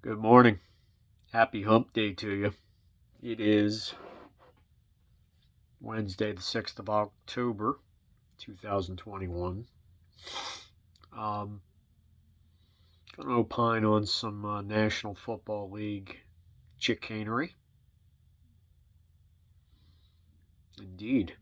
Good morning. Happy hump day to you. It is Wednesday, the 6th of October, 2021. Um, Gonna opine on some National Football League chicanery. Indeed.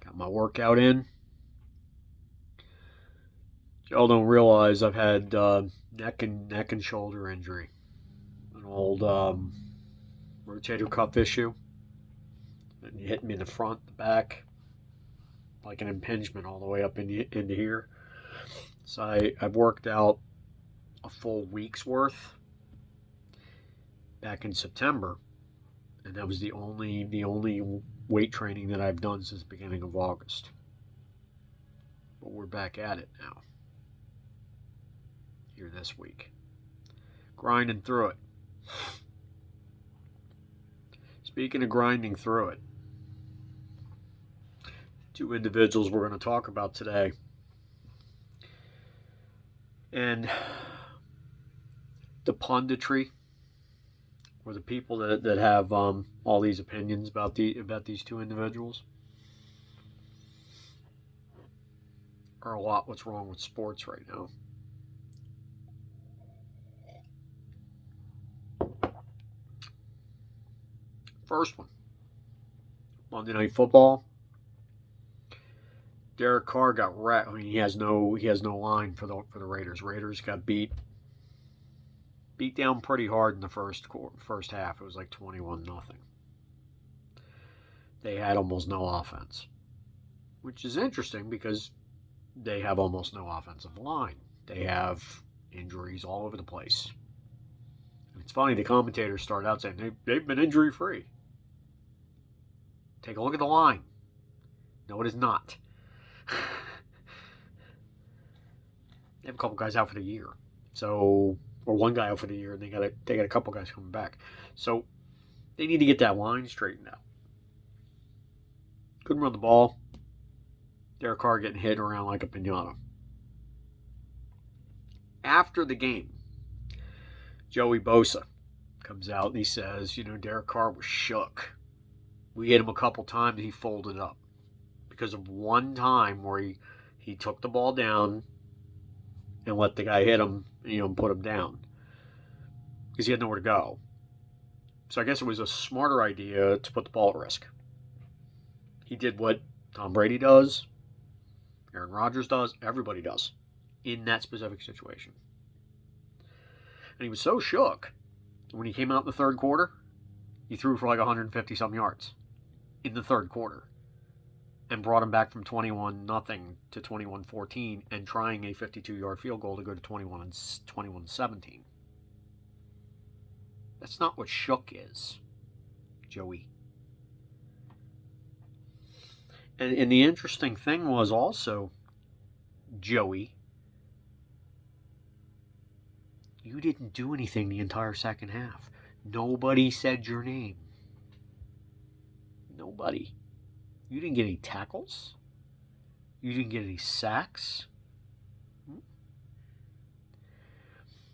Got my workout in. Y'all don't realize I've had neck and shoulder injury. An old rotator cuff issue. And you hit me in the front, the back, like an impingement all the way up into here. So I've worked out a full week's worth back in September, and that was the only weight training that I've done since the beginning of August. But we're back at it now. Here this week, grinding through it. Speaking of grinding through it, two individuals we're going to talk about today, and the punditry, or the people that have all these opinions about these two individuals, are a lot what's wrong with sports right now. First one, Monday Night Football. Derek Carr got wrecked. I mean, he has no line for the Raiders. Raiders got beat down pretty hard in the first half. It was like 21-0. They had almost no offense, which is interesting because they have almost no offensive line. They have injuries all over the place. And it's funny, the commentators start out saying they've been injury free. Take a look at the line. No, it is not. They have a couple guys out for the year, or one guy out for the year, and they got a couple guys coming back. So they need to get that line straightened out. Couldn't run the ball. Derek Carr getting hit around like a piñata. After the game, Joey Bosa comes out and he says, Derek Carr was shook. We hit him a couple times, he folded up because of one time where he took the ball down and let the guy hit him, and put him down because he had nowhere to go. So I guess it was a smarter idea to put the ball at risk. He did what Tom Brady does, Aaron Rodgers does, everybody does in that specific situation. And he was so shook when he came out in the third quarter, he threw for like 150-some yards in the third quarter and brought him back from 21-0 to 21-14 and trying a 52-yard field goal to go to 21-17. That's not what shook is, Joey. And the interesting thing was also, Joey, you didn't do anything the entire second half. Nobody said your name. Nobody. You didn't get any tackles. You didn't get any sacks.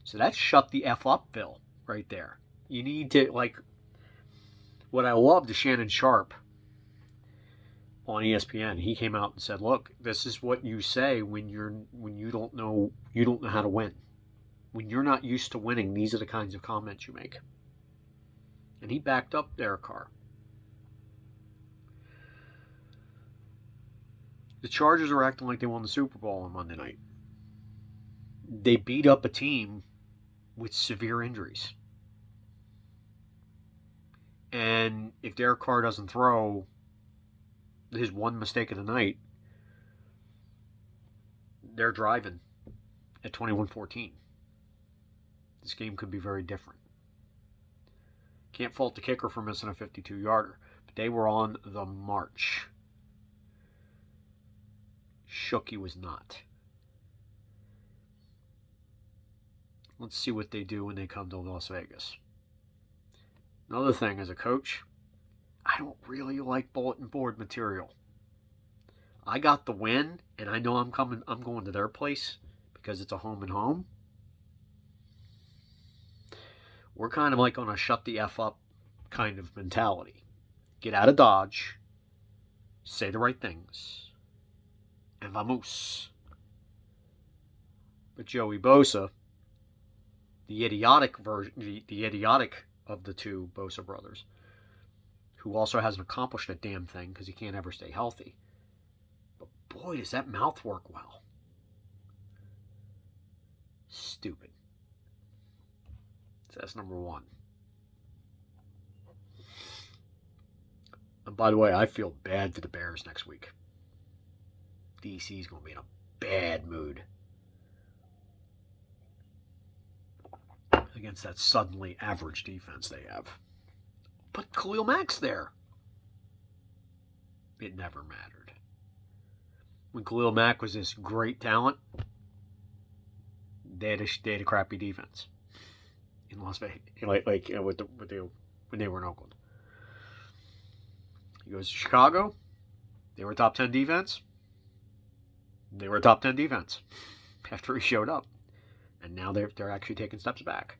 So that's shut the F up, Phil, right there. You need to, what I loved is Shannon Sharp on ESPN. He came out and said, look, this is what you say when you don't know how to win. When you're not used to winning, these are the kinds of comments you make. And he backed up Derek Carr. The Chargers are acting like they won the Super Bowl on Monday night. They beat up a team with severe injuries. And if Derek Carr doesn't throw his one mistake of the night, they're driving at 21-14. This game could be very different. Can't fault the kicker for missing a 52-yarder, but they were on the march. Shooky was not. Let's see what they do when they come to Las Vegas. Another thing, as a coach, I don't really like bulletin board material. I got the win, and I know I'm going to their place because it's a home and home. We're kind of like on a shut the F up kind of mentality. Get out of Dodge, say the right things, and vamoose. But Joey Bosa, the idiotic version, the idiotic of the two Bosa brothers, who also hasn't accomplished a damn thing because he can't ever stay healthy. But boy, does that mouth work well. Stupid. So that's number one. And by the way, I feel bad for the Bears next week. DC's going to be in a bad mood against that suddenly average defense they have. But Khalil Mack's there. It never mattered. When Khalil Mack was this great talent, they had a crappy defense in Las Vegas, when they were in Oakland. He goes to Chicago. They were a top 10 defense. They were a top 10 defense after he showed up. And now they're actually taking steps back.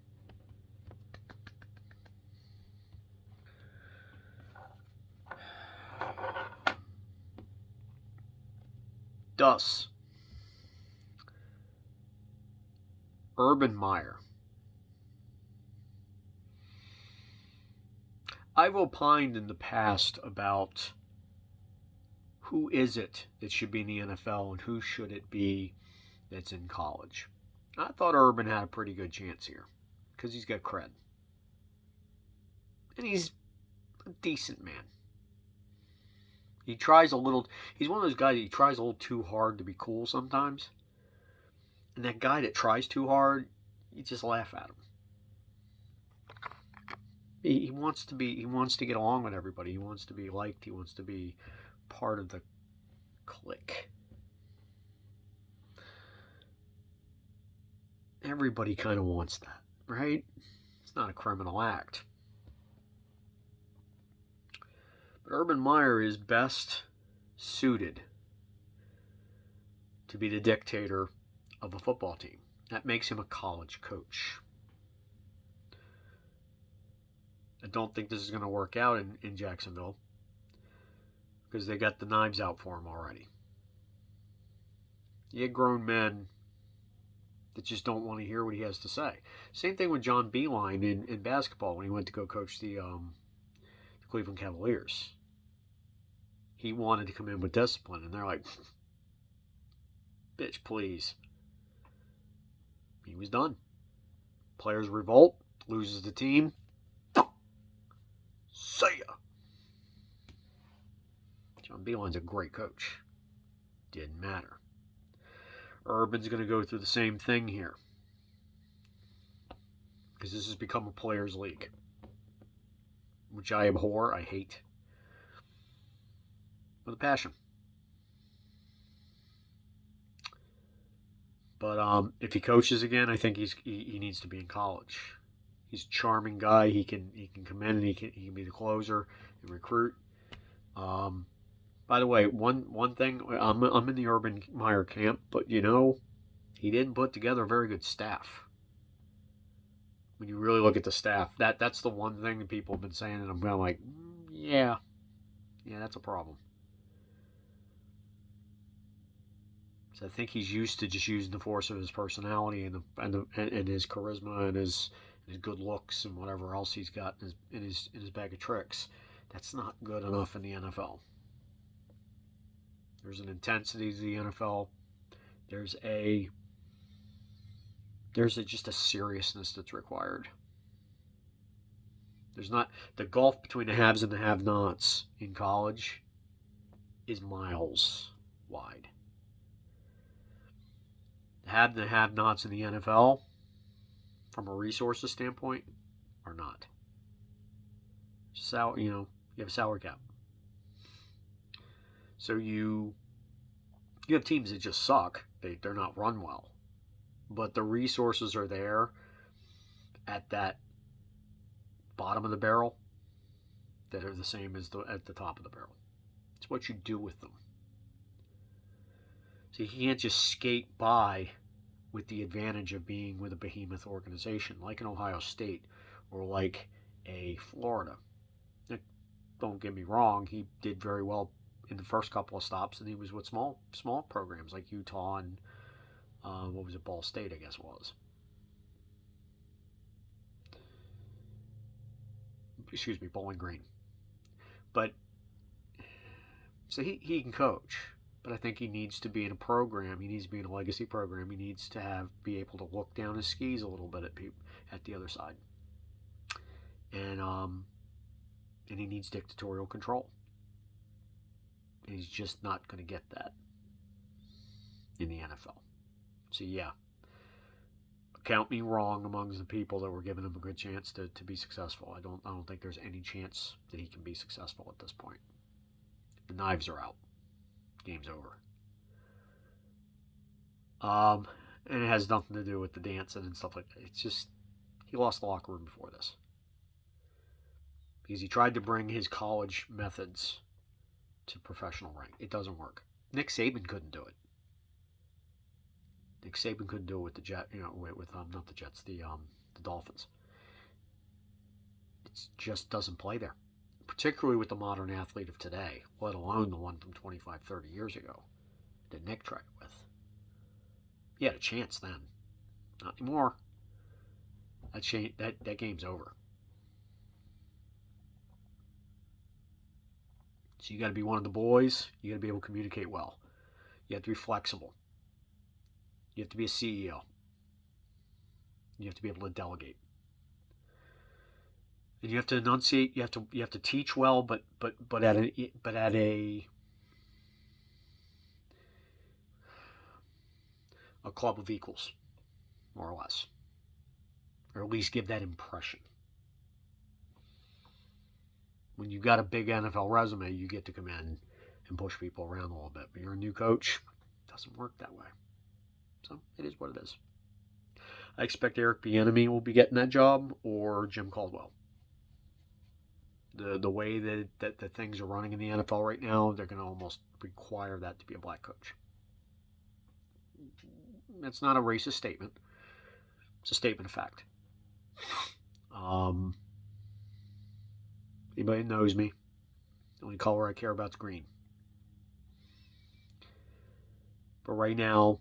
Thus, Urban Meyer. I've opined in the past about who is it that should be in the NFL and who should it be that's in college. I thought Urban had a pretty good chance here because he's got cred. And he's a decent man. He tries a little, he's one of those guys that he tries a little too hard to be cool sometimes. And that guy that tries too hard, you just laugh at him. He wants to get along with everybody. He wants to be liked. He wants to be part of the clique. Everybody kind of wants that, right? It's not a criminal act. But Urban Meyer is best suited to be the dictator of a football team. That makes him a college coach. I don't think this is going to work out in Jacksonville because they got the knives out for him already. You get grown men that just don't want to hear what he has to say. Same thing with John Beilein in basketball when he went to go coach the Cleveland Cavaliers. He wanted to come in with discipline, and they're like, bitch, please. He was done. Players revolt, loses the team. See ya. John Beilein's a great coach. Didn't matter. Urban's going to go through the same thing here. Because this has become a players' league. Which I abhor, I hate. With a passion. But if he coaches again, I think he needs to be in college. He's a charming guy. He can come in and he can be the closer and recruit. By the way, one thing, I'm in the Urban Meyer camp, but he didn't put together a very good staff. When you really look at the staff, that's the one thing that people have been saying, and I'm kind of like, yeah, that's a problem. So I think he's used to just using the force of his personality and his charisma and his good looks and whatever else he's got in his bag of tricks. That's not good enough in the NFL. There's an intensity to the NFL. There's just a seriousness that's required. There's not the gulf between the haves and the have-nots in college is miles wide. The have-nots in the NFL, from a resources standpoint, are not. You have a salary cap. So you have teams that just suck. They're not run well. But the resources are there at that bottom of the barrel. that are the same as at the top of the barrel. It's what you do with them. So you can't just skate by with the advantage of being with a behemoth organization like an Ohio State or like a Florida. Now, don't get me wrong, he did very well in the first couple of stops, and he was with small programs like Utah and what was it, Ball State, I guess it was. Excuse me, Bowling Green. But so he can coach, but I think he needs to be in a program. He needs to be in a legacy program. He needs to be able to look down his skis a little bit at the other side, and he needs dictatorial control. And he's just not going to get that in the NFL. So yeah, count me wrong amongst the people that were giving him a good chance to be successful. I don't think there's any chance that he can be successful at this point. The knives are out. Game's over. And it has nothing to do with the dancing and stuff like that. It's just he lost the locker room before this because he tried to bring his college methods to professional rank. It doesn't work. Nick Saban couldn't do it. Nick Saban couldn't do it with the not the Jets, the Dolphins. It just doesn't play there, particularly with the modern athlete of today, let alone the one from 25, 30 years ago that Nick tried it with. He had a chance then. Not anymore. That game's over. So you got to be one of the boys. You got to be able to communicate well. You have to be flexible. You have to be a CEO. You have to be able to delegate. And you have to enunciate. You have to teach well, but at a club of equals, more or less, or at least give that impression. When you've got a big NFL resume, you get to come in and push people around a little bit. But you're a new coach, it doesn't work that way. So it is what it is. I expect Eric Bieniemy will be getting that job, or Jim Caldwell. The way that things are running in the NFL right now, they're going to almost require that to be a black coach. That's not a racist statement. It's a statement of fact. Anybody that knows me, the only color I care about is green. But right now,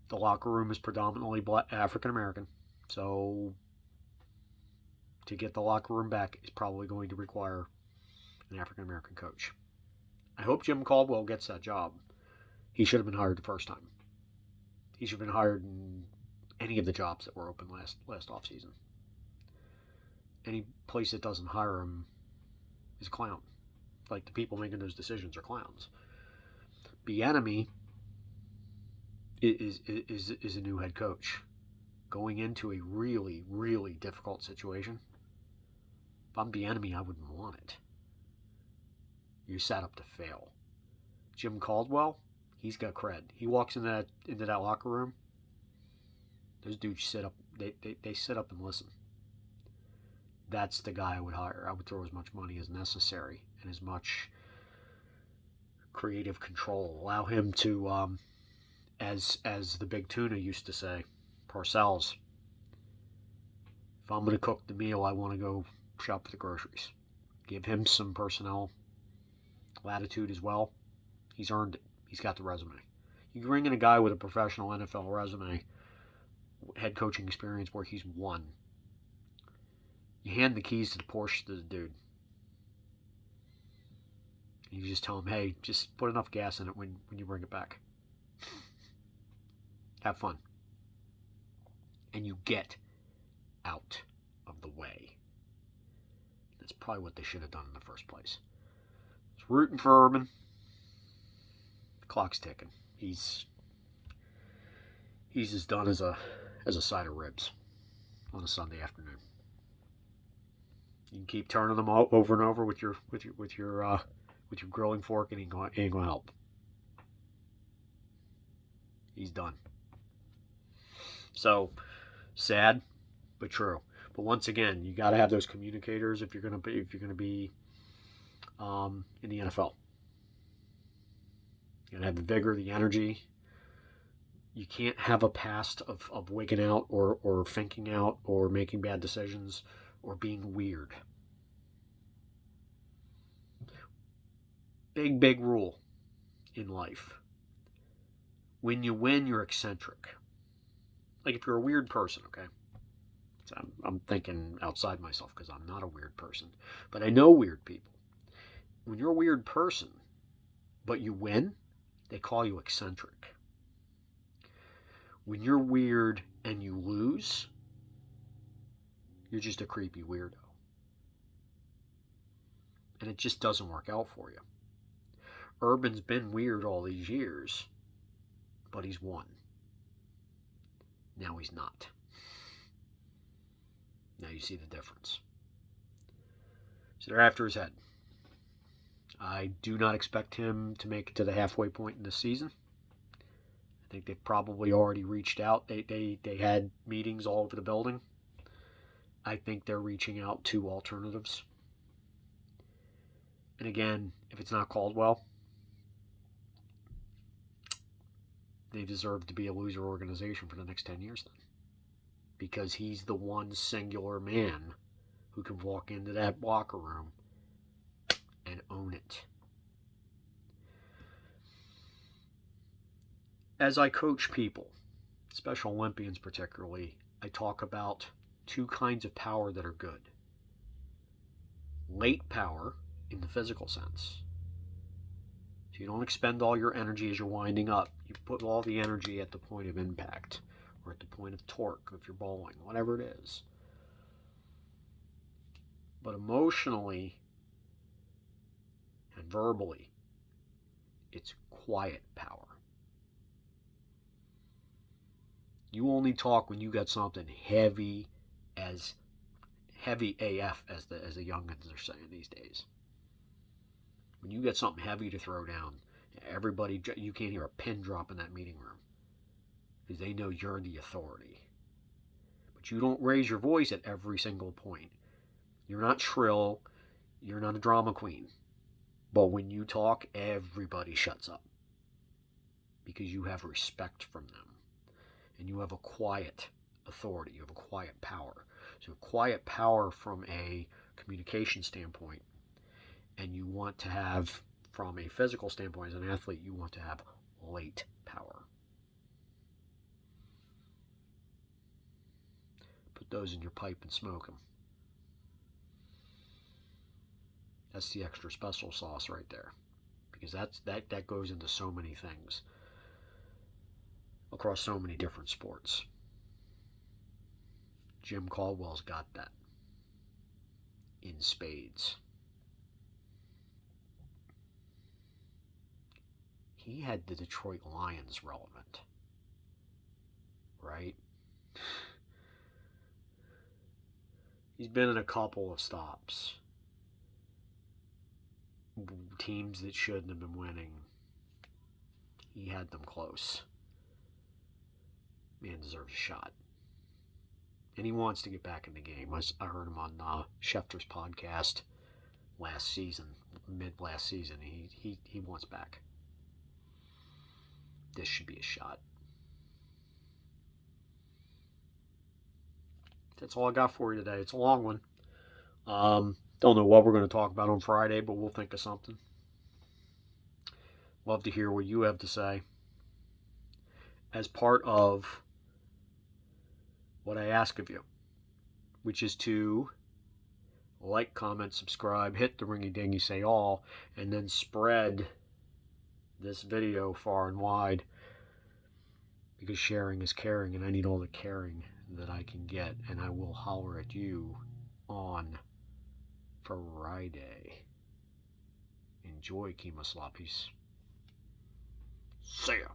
the locker room is predominantly African American. So to get the locker room back is probably going to require an African American coach. I hope Jim Caldwell gets that job. He should have been hired the first time. He should have been hired in any of the jobs that were open last offseason. Any place that doesn't hire him is a clown. Like, the people making those decisions are clowns. Bieniemy is a new head coach going into a really, really difficult situation. If I'm Bieniemy, I wouldn't want it. You're set up to fail. Jim Caldwell, he's got cred. He walks into that locker room. Those dudes sit up. They sit up and listen. That's the guy I would hire. I would throw as much money as necessary and as much creative control. Allow him to, as the big tuna used to say, Parcells, if I'm going to cook the meal, I want to go shop for the groceries. Give him some personnel latitude as well. He's earned it. He's got the resume. You bring in a guy with a professional NFL resume, head coaching experience where he's won. You hand the keys to the Porsche to the dude. And you just tell him, hey, just put enough gas in it when you bring it back. Have fun. And you get out of the way. That's probably what they should have done in the first place. It's rooting for Urban. The clock's ticking. He's as done as a side of ribs on a Sunday afternoon. You can keep turning them over and over with your grilling fork, and it ain't gonna help. He's done. So sad, but true. But once again, you got to have those communicators if you're gonna be in the NFL. You gotta have the vigor, the energy. You can't have a past of wigging out or thinking out or making bad decisions or being weird. Big rule in life. When you win, you're eccentric. Like if you're a weird person, okay? So I'm thinking outside myself because I'm not a weird person. But I know weird people. When you're a weird person, but you win, they call you eccentric. When you're weird and you lose, you're just a creepy weirdo. And it just doesn't work out for you. Urban's been weird all these years, but he's won. Now he's not. Now you see the difference. So they're after his head. I do not expect him to make it to the halfway point in the season. I think they've probably already reached out. They had meetings all over the building. I think they're reaching out to alternatives. And again, if it's not Caldwell, they deserve to be a loser organization for the next 10 years then. Because he's the one singular man who can walk into that locker room and own it. As I coach people, Special Olympians particularly, I talk about two kinds of power that are good. Late power in the physical sense. So you don't expend all your energy as you're winding up. You put all the energy at the point of impact or at the point of torque if you're bowling, whatever it is. But emotionally and verbally, it's quiet power. You only talk when you got something heavy AF, as the youngins are saying these days. When you got something heavy to throw down, everybody, you can't hear a pin drop in that meeting room because they know you're the authority. But you don't raise your voice at every single point. You're not shrill. You're not a drama queen. But when you talk, everybody shuts up because you have respect from them. And you have a quiet authority. You have a quiet power. So quiet power from a communication standpoint. And you want to have, from a physical standpoint as an athlete, you want to have late power. Put those in your pipe and smoke them. That's the extra special sauce right there. Because that goes into so many things. Across so many different sports. Jim Caldwell's got that. In spades. He had the Detroit Lions relevant. Right? He's been in a couple of stops. Teams that shouldn't have been winning. He had them close. Man deserves a shot. And he wants to get back in the game. I heard him on Schefter's podcast last season, mid-last season. He wants back. This should be a shot. That's all I got for you today. It's a long one. Don't know what we're going to talk about on Friday, but we'll think of something. Love to hear what you have to say. As part of what I ask of you, which is to like, comment, subscribe, hit the ringy-dingy, say all, and then spread this video far and wide, because sharing is caring, and I need all the caring that I can get, and I will holler at you on Friday. Enjoy, Kima Sloppies. See ya.